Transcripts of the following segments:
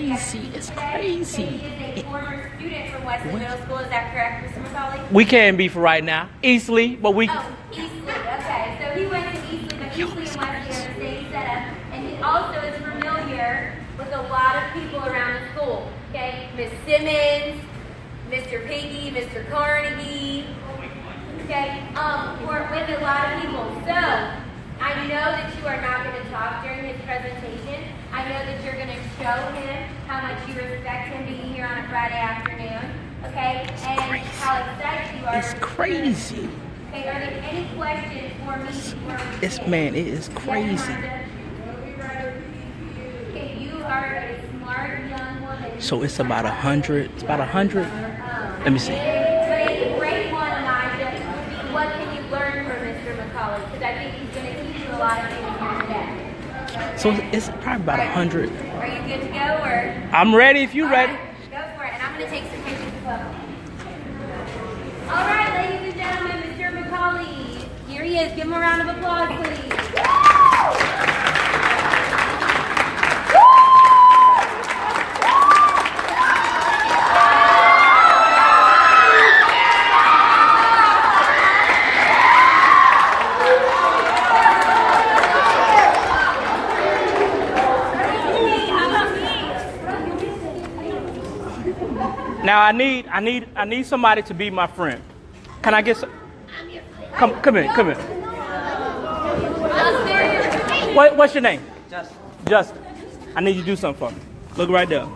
crazy. It's crazy. He is a former student from Weston Middle School. Is that correct, Mr. McAuley? We can be for right now. Easily, but we. Oh, Eastleigh. Okay. So he went to Eastleigh, but Eastleigh and Weston are the same setup, and he also is familiar with a lot of people around the school. Okay, Miss Simmons, Mr. Piggy, Mr. Carnegie. Okay, with a lot of people. So I know that you are not going to talk during his presentation. I know that you're going to show him how much you respect him being here on a Friday afternoon. Okay, and how excited you are. It's crazy. Okay, are there any questions for me? Man, it is crazy. Okay, you are a smart young woman. So it's about 100. It's about 100. Let me see. But a great one, Nigel, would be what can you learn from Mr. McAuley? Because I think he's going to teach you a lot of things here today. So it's probably about 100. Are you good to go, or? I'm ready if you're ready. Right, go for it, and I'm going to take some pictures as well. All right, ladies and gentlemen, Mr. McAuley, here he is. Give him a round of applause, please. Now I need somebody to be my friend. Can I get some? Come here. What's your name? Justin. I need you to do something for me. Look right there.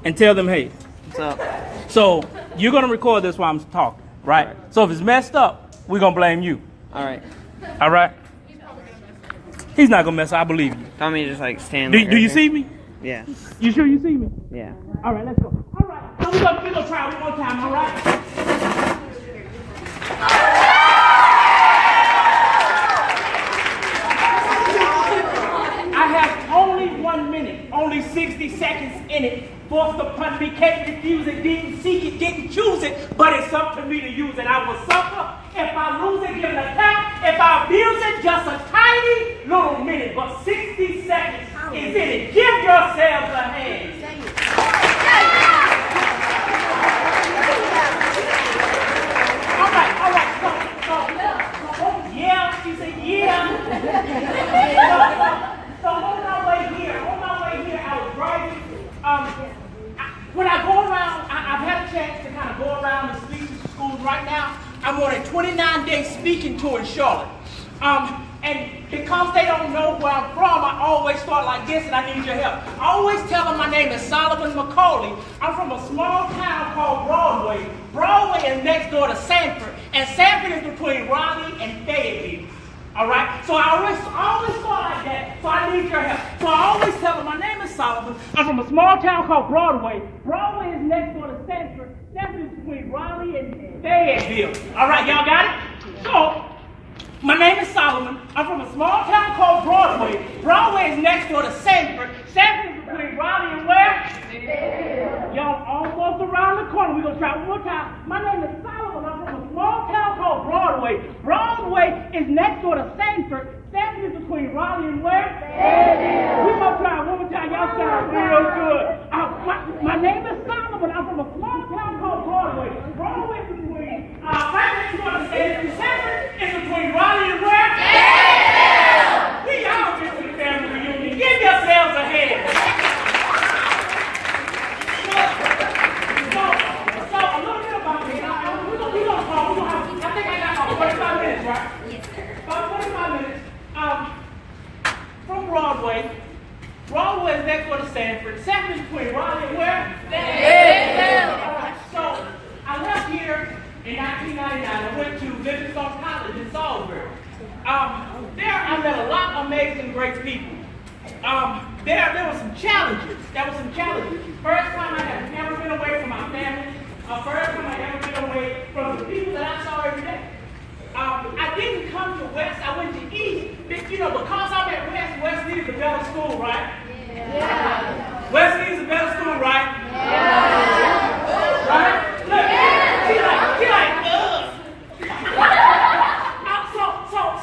And tell them, hey. What's up? So you're gonna record this while I'm talking, right? So if it's messed up, we're gonna blame you. All right. All right? He's not gonna mess up, I believe you. Tell me to just like stand. Do like you right see me? here. Yeah. You sure you see me? Yeah. All right, let's go. All right, so we're gonna try one more time, all right? I have only 1 minute, only 60 seconds in it. Forced upon me, can't refuse it, didn't seek it, didn't choose it, but it's up to me to use it. I will suffer if I lose it, give it a tap. If I abuse it, just a tiny little minute, but 60 seconds is in it. Give yourselves a hand. All right. So, yeah, she said, yeah. So on my way here, I was driving. When I go around, I've had a chance to kind of go around and speak to schools. Right now, I'm on a 29-day speaking tour in Charlotte. And because they don't know where I'm from, I always start like this, and I need your help. I always tell them my name is Solomon McAuley. I'm from a small town called Broadway. Broadway is next door to Sanford, and Sanford is between Raleigh and Fayetteville. All right? So I always start like that, so I need your help. So I always tell them my name is Solomon. I'm from a small town called Broadway. Broadway is next door to Sanford. Sanford is between Raleigh and Fayetteville. All right, y'all got it? So, my name is Solomon. I'm from a small town called Broadway. Broadway is next door to Sanford. Sanford is between Raleigh and where? Y'all almost around the corner. We're going to try one more time. My name is Solomon. I'm from a small town called Broadway. Broadway is next door to Sanford. Sanford is between Raleigh and where? We're going to try one more time. Y'all sound real good. My name is Solomon. I'm from a small town called Broadway. Broadway is between Sanford is between Raleigh and where? We all get to the family reunion. Give yourselves a hand. So a little bit about me. We're gonna talk. I think I got about 45 minutes, right? Yes, sir. About 45 minutes. From Broadway. Broadway is next door to Sanford. Sanford is between Raleigh and where? So I left here in 1999. I went to Livingstone College in Salisbury. There I met a lot of amazing, great people. There were some challenges. First time I had never been away from my family. First time I ever been away from the people that I saw every day. I didn't come to West. I went to East. Because I'm at West needs a better school, right? Yeah. West needs a better school, right? Yeah. Right? Look, she like,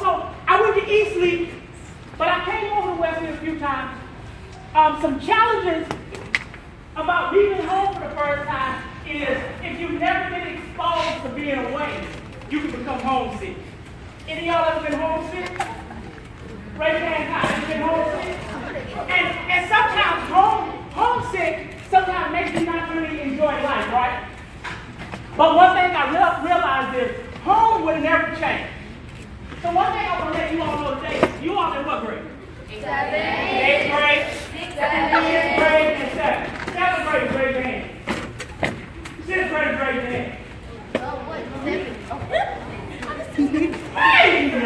So I went to Eastleigh, but I came over to West a few times. Some challenges about leaving home for the first time is if you've never been exposed to being away, you can become homesick. Any of y'all ever been homesick? Raise your hand high. Ever been homesick? And sometimes homesick sometimes makes you not really enjoy life, right? But one thing I realized is home will never change. So one thing I want to let you all know today, you all in what grade? 7. 8th grade, 6th grade, and 7th. 7th grade, raise your hand. 6th grade, raise your hand. Hey, the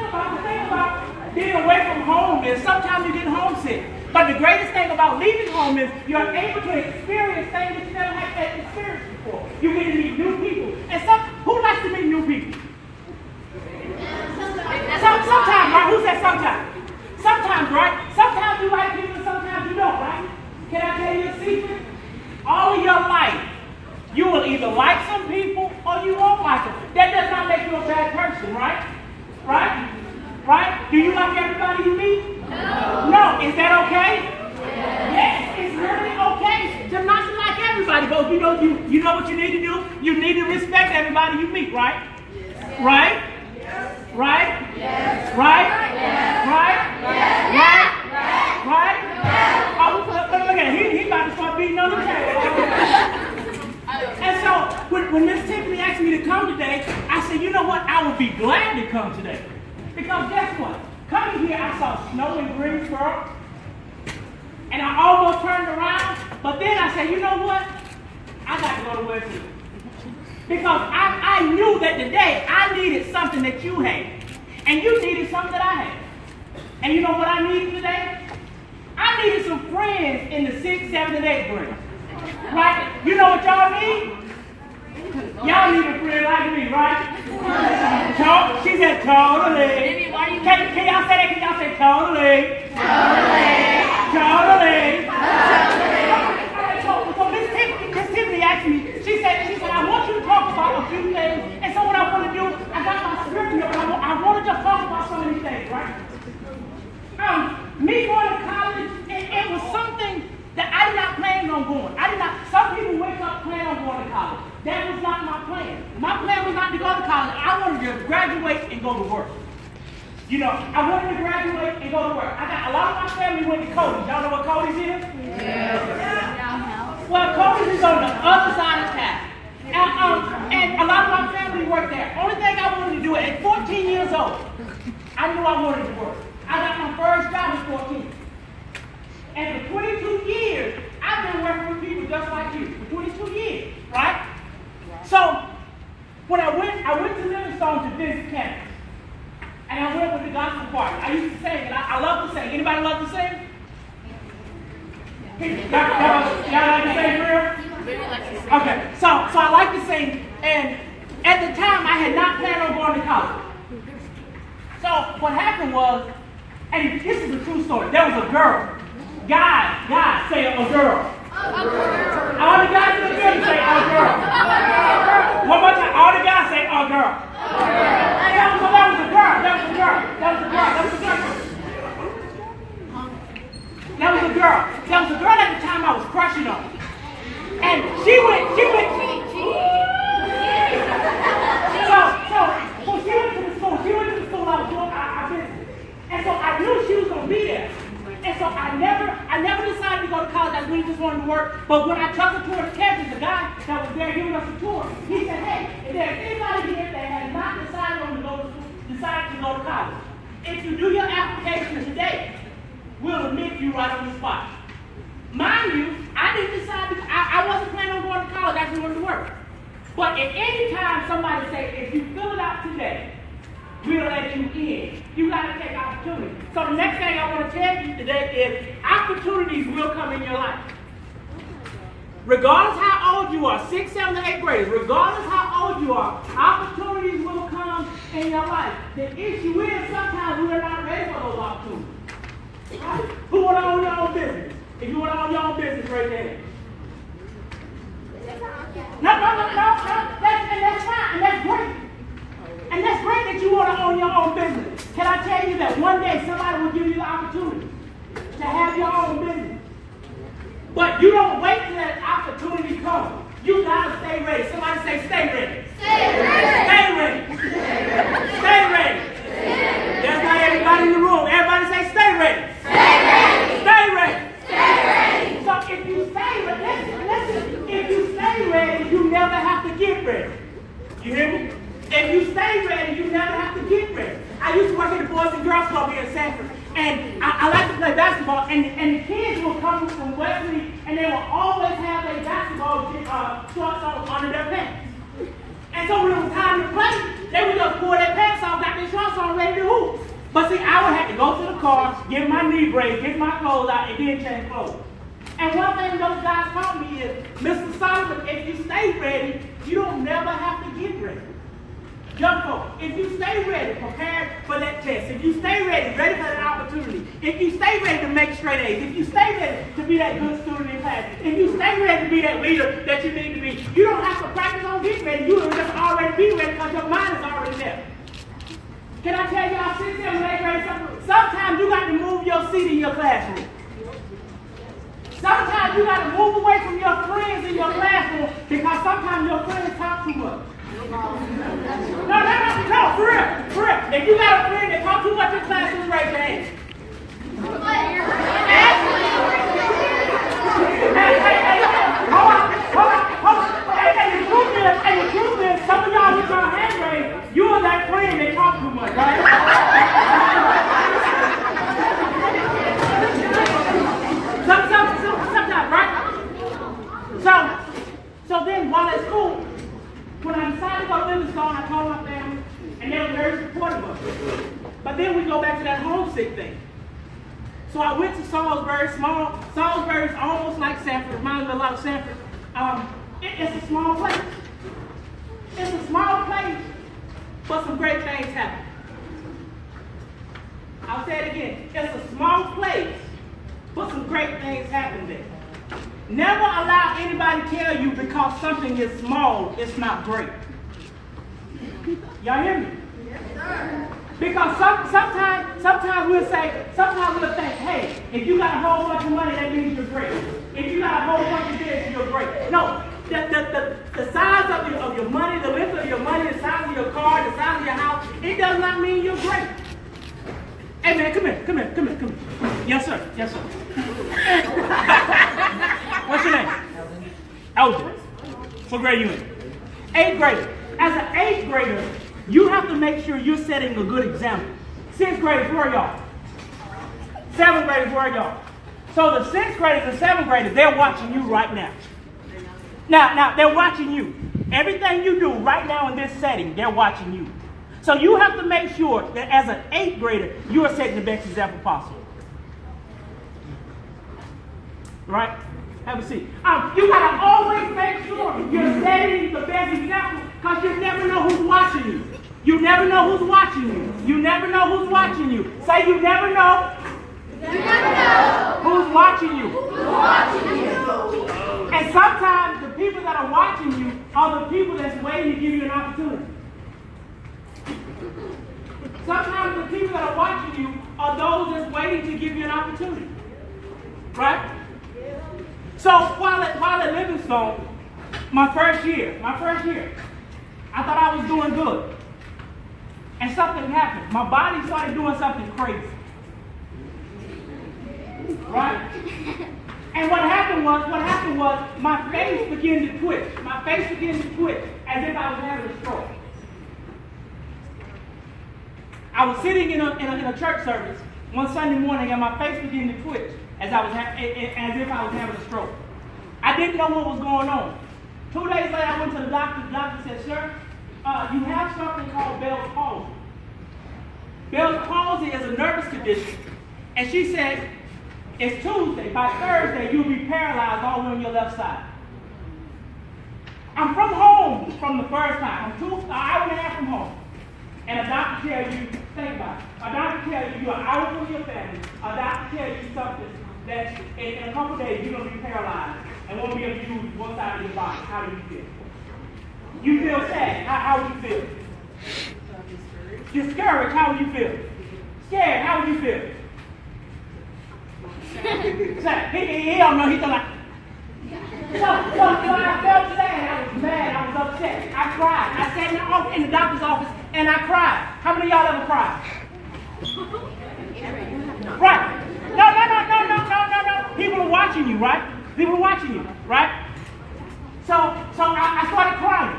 thing about being away from home is sometimes you get homesick. But the greatest thing about leaving home is you're able to experience things that you never had experienced before. You get to meet new people. And who likes to meet new people? Sometimes, right? Who said sometimes? Sometimes, right? Sometimes you like people, sometimes you don't, right? Can I tell you a secret? All of your life, you will either like some people or you won't like them. That does not make you a bad person, right? Right? Right? Do you like everybody you meet? No. Is that okay? Yes, it's really okay to not like everybody, but you know what you need to do? You need to respect everybody you meet, right? Right? Right? Yes. Right? Yes. Right? Yes. Right? Yes. Right? Yes. Oh, look at him. He about to start beating on the table. And so, when Miss Tiffany asked me to come today, I said, you know what? I would be glad to come today. Because guess what? Coming here, I saw snow in Greensboro. And I almost turned around. But then I said, you know what? I got to go to West Hill. Because I knew that today I needed something that you had. And you needed something that I had. And you know what I needed today? I needed some friends in the 6th, 7th, and 8th grade. Right? You know what y'all need? Y'all need a friend like me, right? She said totally. Can y'all say that? Can y'all say totally? Totally. So Miss Tiffany asked me, she said, I want you to talk about a few things. And so what I want to do, I got my script here, but I want to just talk about some of these things, right? Me going to college, it was something that I did not plan on going. Some people wake up plan on going to college. That was not my plan. My plan was not to go to college. I wanted to graduate and go to work. You know, I wanted to graduate and go to work. I got a lot of my family went to Cody's. Y'all know what Cody's is? Yeah. Well, Cody's is on the other side of town. And a lot of my family worked there. Only thing I wanted to do at 14 years old, I knew I wanted to work. I got my first job at 14. And for 22 years, I've been working with people just like you. For 22 years, right? So, when I went to Livingstone to visit campus. And I went with the gospel party. I used to sing, and I love to sing. Anybody love to sing? Y'all like to sing for real? Okay, so I like to sing, and at the time I had not planned on going to college. So what happened was, and this is a true story, there was a girl. Guys, say a girl. All the guys in the building say a girl. One more time, all the guys say a girl. That was a girl. That was a girl. That was a girl at the time I was crushing on. And she went. So when she went to the school, I was doing our business. And so I knew she was gonna be there. And so I never decided to go to college. I really just wanted to work. But when I took her tour of campus, the guy that was there giving us a tour, he said, hey, if there's anybody here that has not decided to go to college, if you do your application today, we'll admit you right on the spot. Mind you, I didn't decide, I wasn't planning on going to college, I just wanted to work. But at any time somebody say, if you fill it out today, we'll let you in. You got to take opportunity. So the next thing I want to tell you today is opportunities will come in your life. Regardless how old you are, 6th, 7th, and 8th graders, regardless how old you are, opportunities will come in your life. The issue is sometimes we're not ready for those opportunities. Right? Who want to own your own business? If you want to own your own business right there. No. That's fine, and that's great. And that's great that you want to own your own business. Can I tell you that one day somebody will give you the opportunity to have your own business? But you don't wait till that opportunity comes. You gotta stay ready. Somebody say, stay ready. Stay ready. Stay ready. Stay ready. That's not everybody in the room. Everybody say, stay ready. Stay ready. Stay ready. Stay ready. So if you stay ready, listen, if you stay ready, you never have to get ready. You hear me? If you stay ready, you never have to get ready. I used to work at the Boys and Girls Club here in Sanford, and I like to play basketball, and the kids will come from Wesley, and they will always have their basketball shorts on under their pants. And so when it was time to play, they would just pull their pants off, got their shorts on, ready to hoop. But see, I would have to go to the car, get my knee brace, get my clothes out, and then change clothes. And one thing those guys taught me is, Mr. Solomon, if you stay ready, you don't never have to get ready. Young folks, if you stay ready, prepared for that test, if you stay ready, ready for that opportunity, if you stay ready to make straight A's, if you stay ready to be that good student in class, if you stay ready to be that leader that you need to be, you don't have to practice on getting ready. You will just already be ready because your mind is already there. Can I tell you, our 6th, 7th, 8th grade, sometimes you got to move your seat in your classroom. Sometimes you got to move away from your friends in your classroom because sometimes your friends talk too much. No, for real. If you got a friend that talks too much in classroom, raise your hand. Hold on. And the truth is, some of y'all with your hand raised, you are that friend that talks too much, right? Sometimes, right? So then while at school, when I decided to go to Livingstone, I told my family, and they were very supportive of it. But then we go back to that homesick thing. So I went to Salisbury, Salisbury is almost like Sanford, reminds me a lot of Sanford. It's a small place. It's a small place, but some great things happen. I'll say it again. It's a small place, but some great things happen there. Never allow anybody to tell you because something is small, it's not great. Y'all hear me? Yes, sir. Because sometimes we'll think, hey, if you got a whole bunch of money, that means you're great. If you got a whole bunch of this, you're great. No, the size of your money, the length of your money, the size of your car, the size of your house, it does not mean you're great. Hey man, come here. Yes, sir. What's your name? Elgin. What grade are you in? 8th grader. As an 8th grader, you have to make sure you're setting a good example. 6th graders, where are y'all? 7th graders, where are y'all? So the 6th graders and 7th graders, they're watching you right now. Now, they're watching you. Everything you do right now in this setting, they're watching you. So you have to make sure that as an 8th grader, you are setting the best example possible. Right? Have a seat. You gotta always make sure you're setting the best example because you never know who's watching you. You never know who's watching you. You never know who's watching you. Say you never know. You never know who's watching you. Who's watching you. And sometimes the people that are watching you are the people that's waiting to give you an opportunity. Sometimes the people that are watching you are those that's waiting to give you an opportunity. Right? So while at Livingstone, my first year, I thought I was doing good. And something happened. My body started doing something crazy. Right? And what happened was my face began to twitch. My face began to twitch as if I was having a stroke. I was sitting in a church service one Sunday morning and my face began to twitch as if I was having a stroke. I didn't know what was going on. 2 days later, I went to the doctor. The doctor said, sir, you have something called Bell's palsy. Bell's palsy is a nervous condition. And she said, it's Tuesday. By Thursday, you'll be paralyzed all the way on your left side. I'm from home from the first time. I'm an hour and a half from home. And a doctor tells you, think about it. A doctor tells you you're an hour from your family. A doctor tells you something that in a couple days you're going to be paralyzed and won't be able to use one side of your body. How do you feel? You feel sad. How would you feel? Discouraged, how would you feel? Scared, how would you feel? Sad. He don't know, he felt like. So I felt sad, I was mad, I was upset. I cried. I sat in the doctor's office and I cried. How many of y'all ever cried? Right. No. People are watching you, right? People are watching you, right? So I started crying.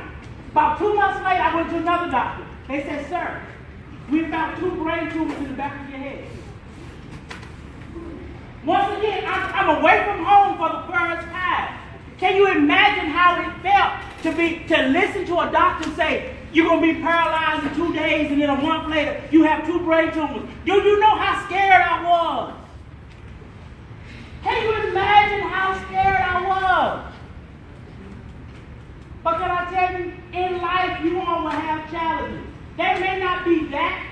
About 2 months later, I went to another doctor. They said, sir, we found 2 brain tumors in the back of your head. Once again, I'm away from home for the first time. Can you imagine how it felt to listen to a doctor say, you're going to be paralyzed in 2 days, and then a month later, you have 2 brain tumors. Do you know how scared I was? Can you imagine how scared I was? But can I tell you, in life, you all will have challenges. They may not be that,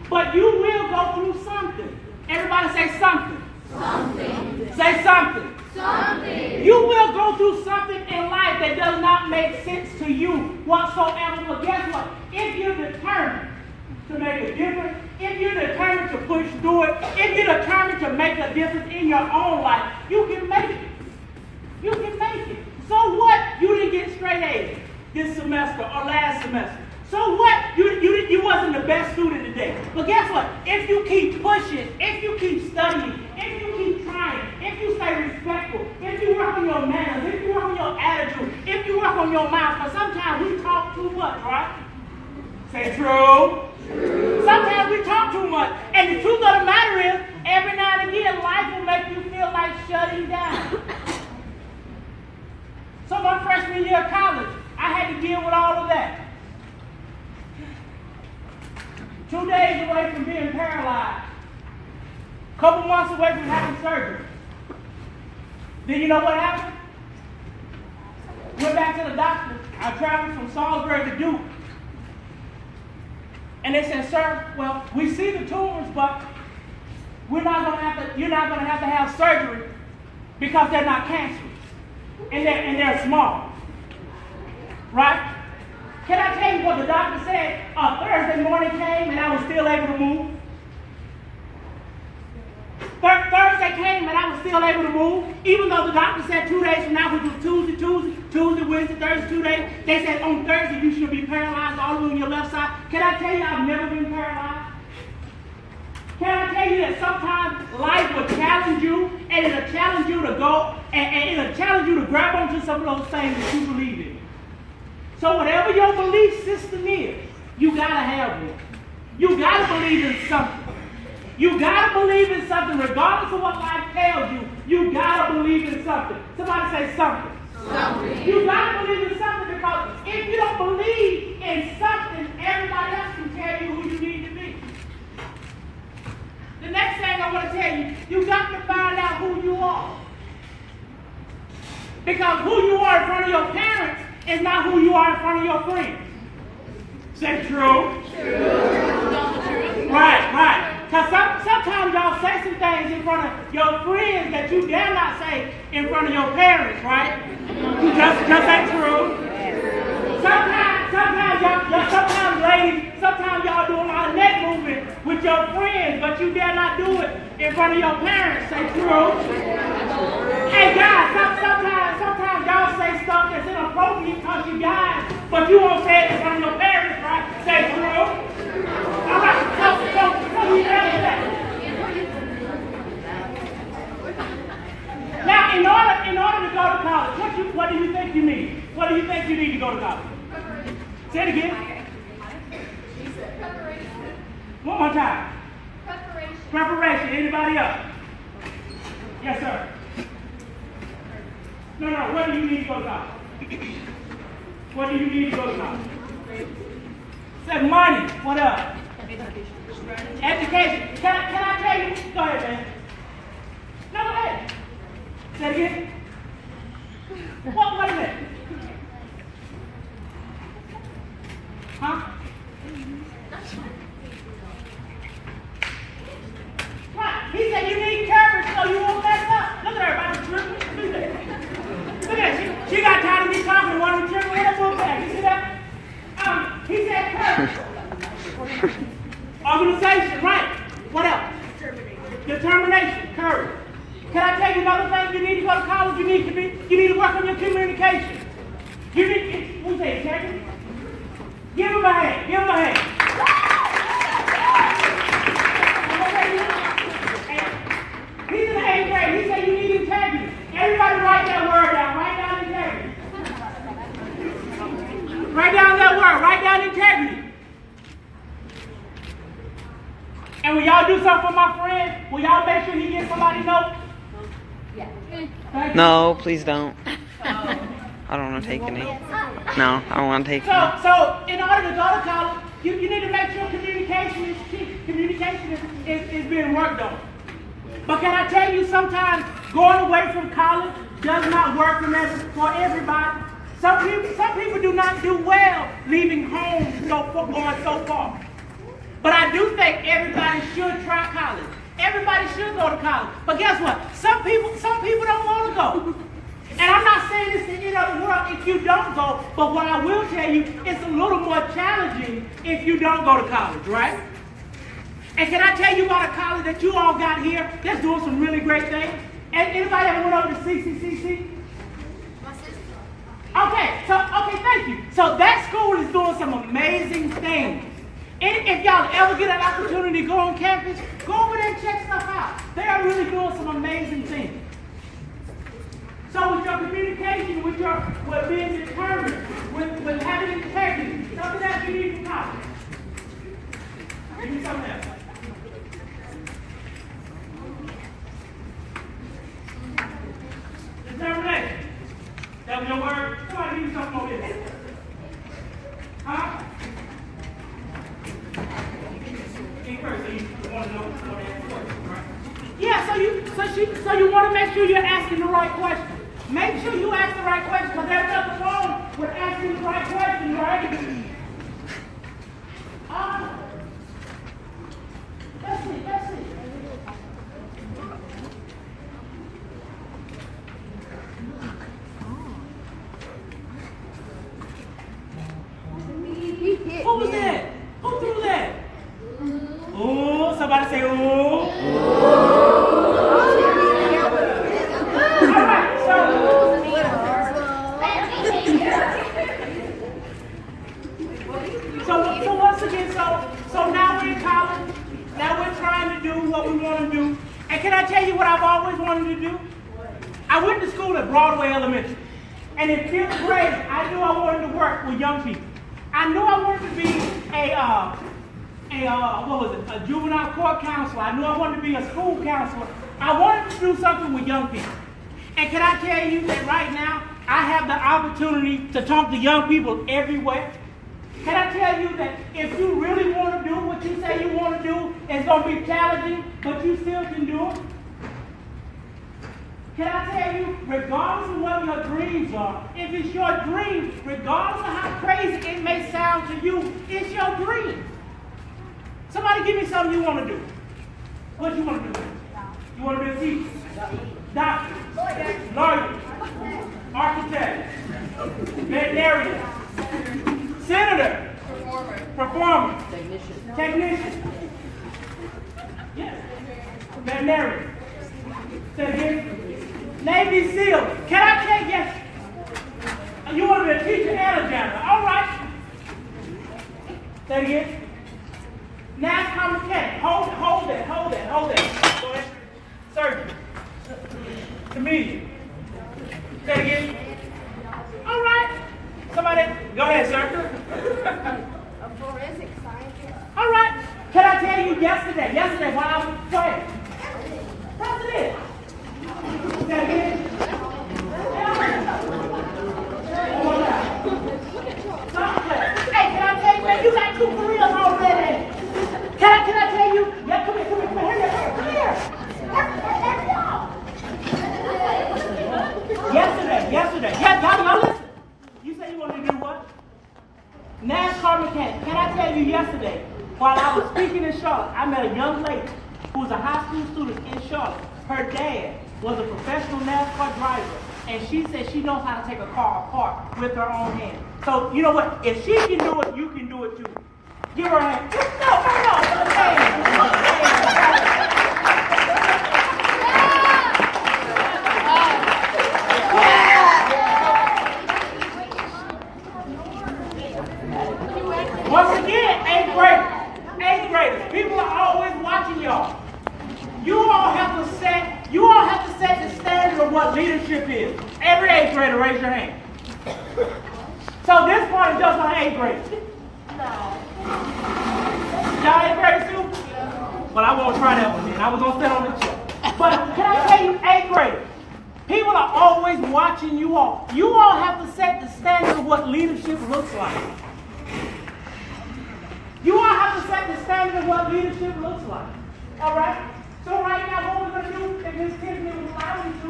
but you will go through something. Everybody say something. Something. Say something. Something. You will go through something in life that does not make sense to you whatsoever. But guess what? If you're determined to make a difference, if you're determined to push through it, if you're determined to make a difference in your own life, you can make it. You can make it. So what? You didn't get straight A's this semester or last semester. So what? You wasn't the best student today. But guess what? If you keep pushing, if you keep studying, if you keep trying, if you stay respectful, if you work on your manners, if you work on your attitude, if you work on your mouth, because sometimes we talk too much, right? Say true. True. Sometimes we talk too much. And the truth of the matter is, every now and again, life will make you feel like shutting down. So my freshman year of college, I had to deal with all of that. 2 days away from being paralyzed. A couple months away from having surgery. Then you know what happened? Went back to the doctor. I traveled from Salisbury to Duke. And they said, sir, well, we see the tumors, but you're not going to have to have surgery because they're not cancerous. And they're small. Right? Can I tell you what the doctor said? Thursday morning came and I was still able to move. Thursday came and I was still able to move. Even though the doctor said 2 days from now, which was Tuesday, Wednesday, Thursday, 2 days, they said on Thursday you should be paralyzed all over on your left side. Can I tell you I've never been paralyzed? Can I tell you that sometimes life will challenge you, and it'll challenge you to go, and it'll challenge you to grab onto some of those things that you believe in. So whatever your belief system is, you gotta have one. You gotta believe in something. You gotta believe in something, regardless of what life tells you. You gotta believe in something. Somebody say something. Something. You gotta believe in something, because if you don't believe in something, everybody else can tell you who you need to be. The next thing I want to tell you, you got to find out who you are. Because who you are in front of your parents is not who you are in front of your friends. Say true. True. Right. Because sometimes y'all say some things in front of your friends that you dare not say in front of your parents, right? Just ain't true. Sometimes ladies, sometimes y'all do a lot of neck movement with your friends, but you dare not do it in front of your parents. Say true. Hey guys, sometimes y'all say stuff that's inappropriate because you guys, but you won't say it in front of your parents, right? Say true. All right, so you know that. Now, in order to go to college, what do you think you need? What do you think you need to go to college? Say it again. Preparation. One more time. Preparation. Anybody else? Yes, sir. No. What do you need to go to college? What do you need to go to college? Say money. What else? Education. Can I tell you? Go ahead, man. No, go ahead. Say it again. What is it? Huh? Right. He said you need courage so you won't mess up. Look at her about to trip. Look at her. She got tired of me talking and wanted to trip with her book bag. You see that? He said courage. Organization, right. What else? Determination, courage. Can I tell you another thing? You need to go to college. You need to work on your communication. You need, who's that, integrity? Give him a hand. Give him a hand. He's in the 8th grade. He said you need integrity. Everybody write that word down. Write down integrity. Write down that word. Write down integrity. And when y'all do something for my friend, will y'all make sure he gets somebody note? Yeah. No, please don't. I don't want to take any. No, I don't want to take any. So in order to go to college, you need to make sure communication is key. Communication is being worked on. But can I tell you, sometimes going away from college does not work for everybody. Some people do not do well leaving home going so far. But I do think everybody should try college. Everybody should go to college. But guess what? Some people don't want to go. And I'm not saying this to the end of the world if you don't go, but what I will tell you, it's a little more challenging if you don't go to college, right? And can I tell you about a college that you all got here that's doing some really great things? And anybody ever went over to CCCC? Okay, thank you. So that school is doing some amazing things. And if y'all ever get an opportunity to go on campus, go over there and check stuff out. They are really doing some amazing things. So with your communication, with being determined, with having integrity, something that you need from college. Give me something else. Determination. That was your word? Somebody give me something over here. Huh? Yeah, so you want to make sure you're asking the right question. Make sure you ask the right question, because there's nothing wrong with asking the right question, right? Let's see. Who was that? Who threw that? Oh, somebody say, oh. All right, so once again, so now we're in college. Now we're trying to do what we want to do. And can I tell you what I've always wanted to do? I went to school at Broadway Elementary. And in 5th grade, I knew I wanted to work with young people. I knew I wanted to be a juvenile court counselor. I knew I wanted to be a school counselor. I wanted to do something with young people. And can I tell you that right now, I have the opportunity to talk to young people everywhere. Can I tell you that if you really want to do what you say you want to do, it's going to be challenging, but you still can do it? Can I tell you, regardless of what your dreams are, if it's your dream, regardless of how crazy it may sound to you, it's your dream. Somebody give me something you want to do. What do you want to do? You want to be a teacher? Doctor? Lawyer? Architect? Veterinarian? Senator? Performer? Technician? Yes. Veterinarian? Say it again. Navy SEAL. Can I take yes? You want to be a teacher and a janitor. All right. Say it again. NASCAR mechanic. Hold that. Go ahead. Surgeon. Comedian. Say it again. All right. Somebody, go ahead, sir. A forensic scientist. All right. Can I tell you yesterday while I was playing? President. Say it again. Hey, can I tell you, man, you got 2 careers already. Can I tell you? Yeah, come here. Yesterday. Yeah, y'all listen. You say you want to do what? NASCAR mechanic. Can I tell you yesterday, while I was speaking in Charlotte, I met a young lady who was a high school student in Charlotte. Her dad was a professional NASCAR driver, and she said she knows how to take a car apart with her own hands. So, you know what? If she can do it, you can do it too. Give her a hand. No. Hey. Once again, eighth graders, people are always watching y'all. You all have to set the standard of what leadership is. Every eighth grader, raise your hand. So this part is just on eighth graders. Y'all eighth graders too? Well, I won't try that one then. I was gonna sit on the chair. But can I tell you, eighth graders, people are always watching you all. You all have to set the standard of what leadership looks like. You all have to set the standard of what leadership looks like. All right? So right now, what we're going to do, if Ms. Tiffany will allow me to,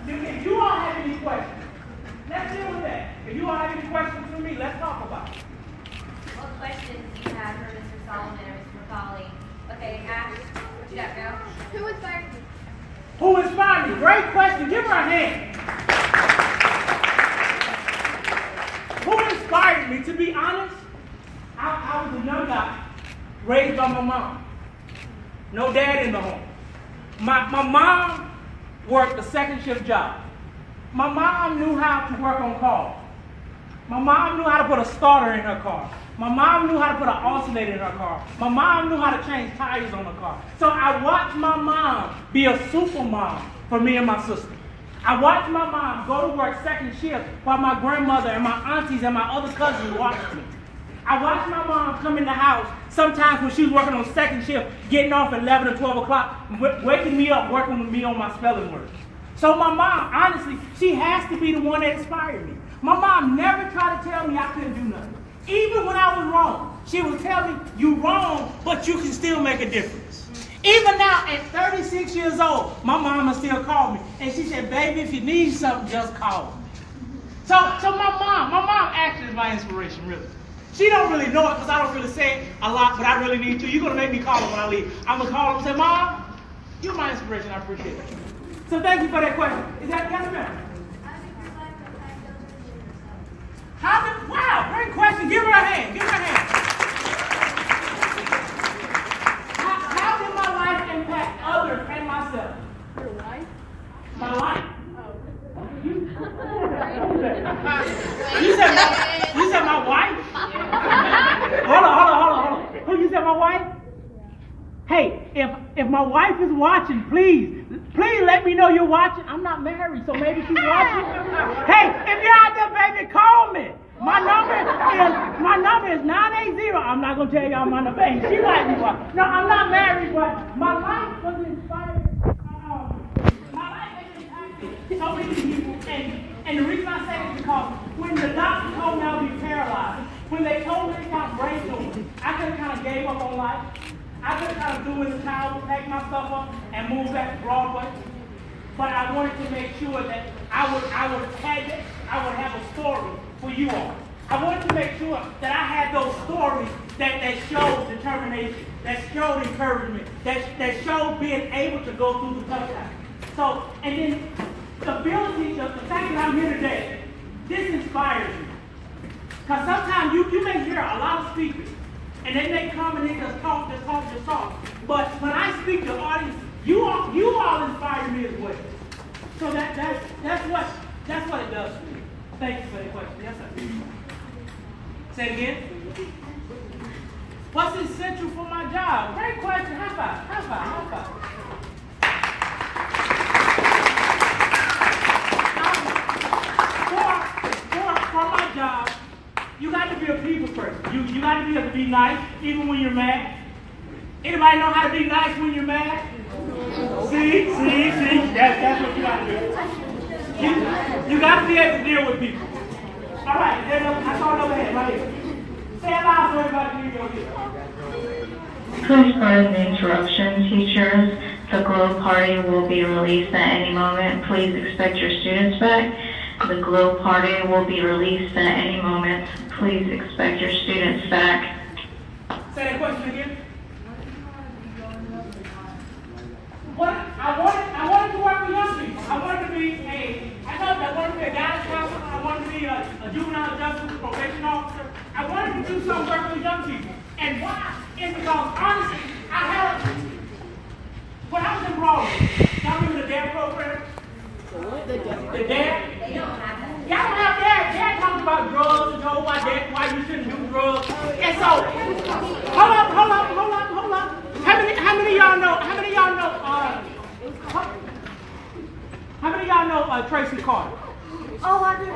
if you all have any questions, let's deal with that. If you all have any questions for me, let's talk about it. What questions do you have for Mr. Solomon or Mr. McAuley? Okay, Ash, what you got, girl? Who inspired you? Who inspired me? Great question. Give her a hand. Who inspired me? To be honest, I was a young guy raised by my mom. No dad in the home. My mom worked a second shift job. My mom knew how to work on cars. My mom knew how to put a starter in her car. My mom knew how to put an alternator in her car. My mom knew how to change tires on her car. So I watched my mom be a super mom for me and my sister. I watched my mom go to work second shift while my grandmother and my aunties and my other cousins watched me. I watched my mom come in the house sometimes when she was working on second shift, getting off at 11 or 12 o'clock, waking me up, working with me on my spelling words. So my mom, honestly, she has to be the one that inspired me. My mom never tried to tell me I couldn't do nothing. Even when I was wrong, she would tell me, you wrong, but you can still make a difference. Even now, at 36 years old, my mama still called me. And she said, baby, if you need something, just call me. So my mom actually is my inspiration, really. She don't really know it because I don't really say it a lot, but I really need to. You're going to make me call her when I leave. I'm going to call her and say, Mom, you're my inspiration. I appreciate it. So thank you for that question. Is that yes, ma'am? Wow, great question. Give her a hand. Give her a hand. How did my life impact others and myself? Your wife? My life. Oh. You said my wife? Hold on. Who you said my wife? Hey, if my wife is watching, please let me know you're watching. I'm not married, so maybe she's watching. Hey, if you're out there, baby, call me. My number is 980. I'm not gonna tell y'all my number. Hey, she might be watching. No, I'm not married, but my life was inspired. My life has impacted so many people, and the reason I say it is because when the doctor told me I would be paralyzed, when they told me they found brain tumor, I could have kind of gave up on life. I could have kind of threw in the towel, packed my stuff up, and moved back to Broadway. But I wanted to make sure that I would have a story for you all. I wanted to make sure that I had those stories that showed determination, that showed encouragement, that showed being able to go through the tough times. So, and then the ability, the fact that I'm here today, this inspires me. Because sometimes you may hear a lot of speakers, and they may come and they just talk. But when I speak to the audience, you all inspire me as well. So that's what it does for me. Thank you for the question. Yes, sir. Say it again. What's essential for my job? Great question. High five. For my job, you got to be a people person. You got to be able to be nice even when you're mad. Anybody know how to be nice when you're mad? See? That's what you got to do. You got to be able to deal with people. All right, I saw another hand right here. Say it loud so everybody can hear you. Please pardon the interruption, teachers. The glow party will be released at any moment. Please expect your students back. The glow party will be released at any moment. Please expect your students back. Say that question again. I wanted to work with young people. I wanted to be a guidance counselor. I wanted to be a juvenile justice probation officer. I wanted to do some work with young people. And why? It's because honestly, When I was in Broadway, y'all remember the DARE program? The DARE? They don't have that. Y'all don't have DARE. DARE talked about drugs and told why you shouldn't do drugs. And so, hold up. How many of y'all know Tracy Carter? Oh, I do.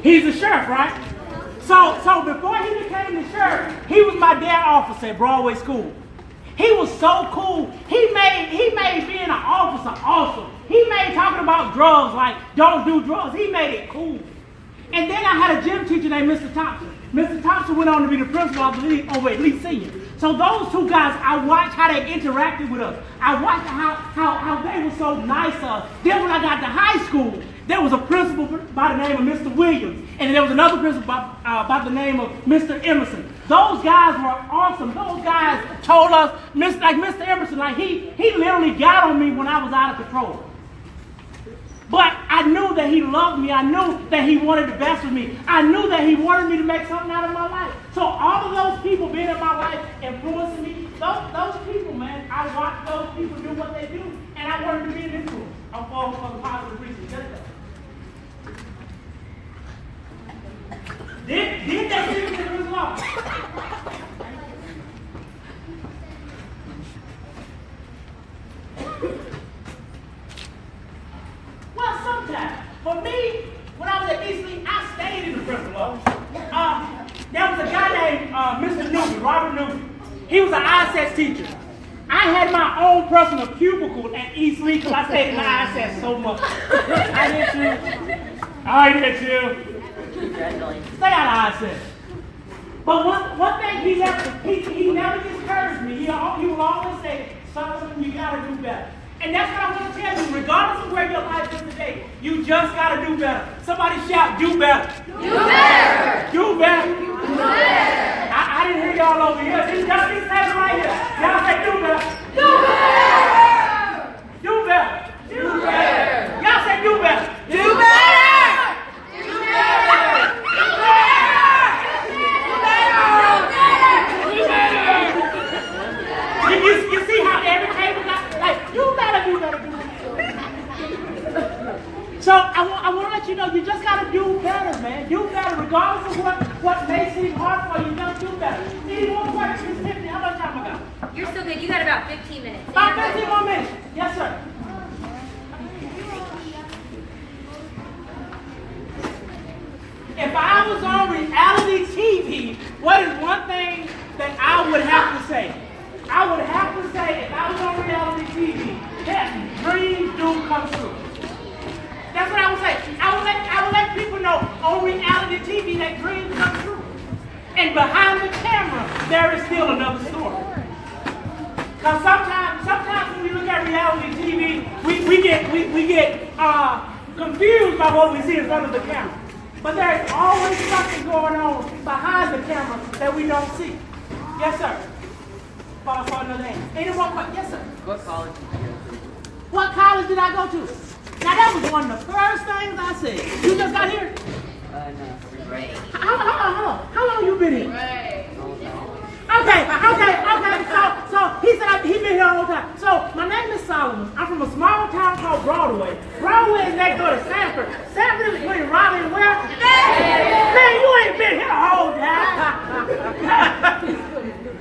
He's a sheriff, right? So before he became the sheriff, he was my DARE officer at Broadway School. He was so cool. He made being an officer awesome. He made talking about drugs like don't do drugs. He made it cool. And then I had a gym teacher named Mr. Thompson. Mr. Thompson went on to be the principal, I believe, over at Lee Senior. So those two guys, I watched how they interacted with us. I watched how they were so nice. Then when I got to high school, there was a principal by the name of Mr. Williams, and there was another principal by the name of Mr. Emerson. Those guys were awesome. Those guys told us, like Mr. Emerson, like he literally got on me when I was out of control. But I knew that he loved me. I knew that he wanted the best for me. I knew that he wanted me to make something out of my life. So all of those people being in my life, influencing me, those people, man, I watched those people do what they do, and I wanted to be an influence for the positive reasons. Just that. Did they see the result? Well, sometimes. For me, when I was at East Lee, I stayed in the principal office. There was a guy named Mr. Newby, Robert Newby. He was an ISS teacher. I had my own personal cubicle at East Lee because I stayed in the ISS so much. I did too. Stay out of ISS. But one thing he never discouraged me. He will always say, son, you gotta do better. And that's what I want to tell you. Regardless of where your life is today, you just gotta do better. Somebody shout, do better. Do better. Do better. Do better. I didn't hear y'all over here. This happened right here. Y'all say do better. Do better. Do better. Do better. Y'all say do better. Do better. Do better. You see how every table got, like, do better. So I want to let you know, you just got to do better, man. Do better, regardless of what may seem hard for you. Just do better. Any more questions, Tiffany? How much time I got? You're so good. You got about 15 minutes. About 15 more minutes. Yes, sir. If I was on reality TV, what is one thing that I would have to say? I would have to say, if I was on reality TV, that dreams do come true. That's what I would say. I would let people know on reality TV that dreams come true. And behind the camera, there is still another story. Because sometimes when we look at reality TV, we get confused by what we see in front of the camera. But there is always something going on behind the camera that we don't see. Yes, sir. For another hand. Any more questions? Yes, sir. What college did you go to? What college did I go to? Now that was one of the first things I said. You just got here? No. Great. Hold on. How long you been here? Right. Okay. So he said he been here all the time. So my name is Solomon. I'm from a small town called Broadway. Broadway is next door to Sanford. Sanford is between Raleigh and where? Man, you ain't been here the whole time.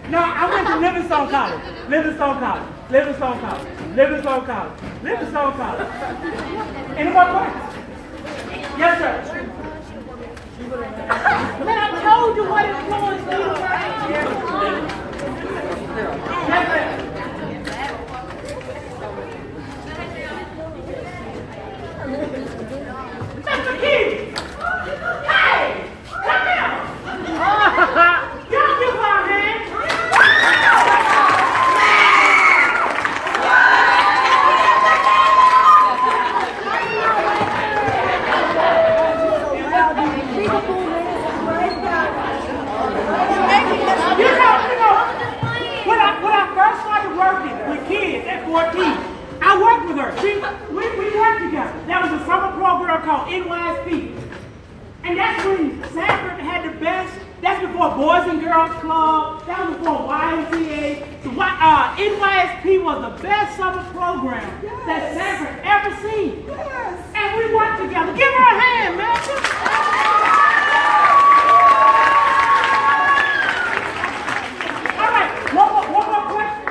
No, I went to Livingstone College. Any more questions? Yes, sir. Man, I told you what influenced me. Yes, sir. Mr. Key! Hey! Come here! Y'all give her a hand. When I first started working with kids at 14, I worked with her. We worked together. There was a summer program called NYSP. And that's when Sanford had the best That's before Boys and Girls Club. That was before YMCA. So NYSP was the best summer program that Sanford ever seen. Yes. And we worked together. Give her a hand, man. All right, one more question.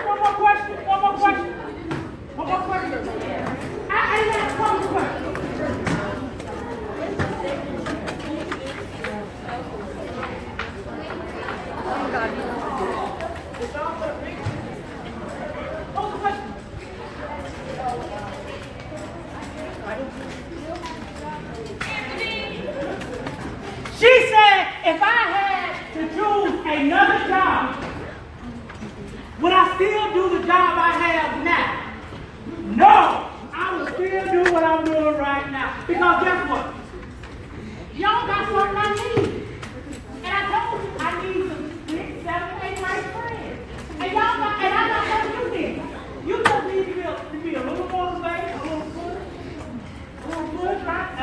I asked one more question. She said, if I had to choose another job, would I still do the job I have now? No, I would still do what I'm doing right now. Because guess what? Y'all got something I need. And I told you, I need some 6, 7, 8 right friends. And I got what you need. You just need to be a little motivated, a little push, right?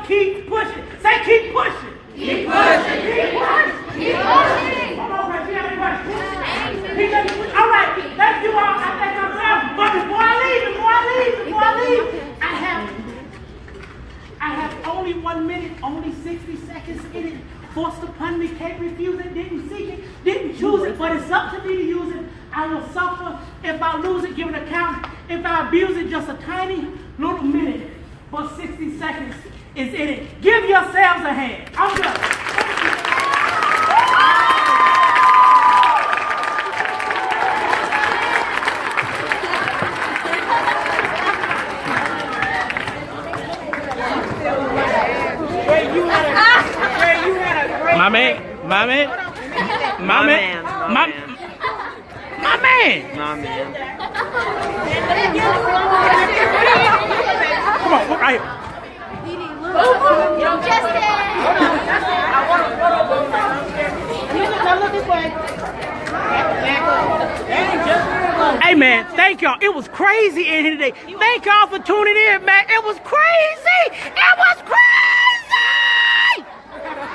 Keep pushing. Keep pushing. Keep pushing. Keep pushing. Hold on, Chris. You have any questions? forced upon me, can't refuse it, didn't seek it, didn't choose it, but it's up to me to use it. I will suffer if I lose it, give an account. If I abuse it, just a tiny little minute, but 60 seconds is in it. Give yourselves a hand. I'm done. My man. Come on, look right here. Hey man, thank y'all. It was crazy in here today. Thank y'all for tuning in, man. It was crazy.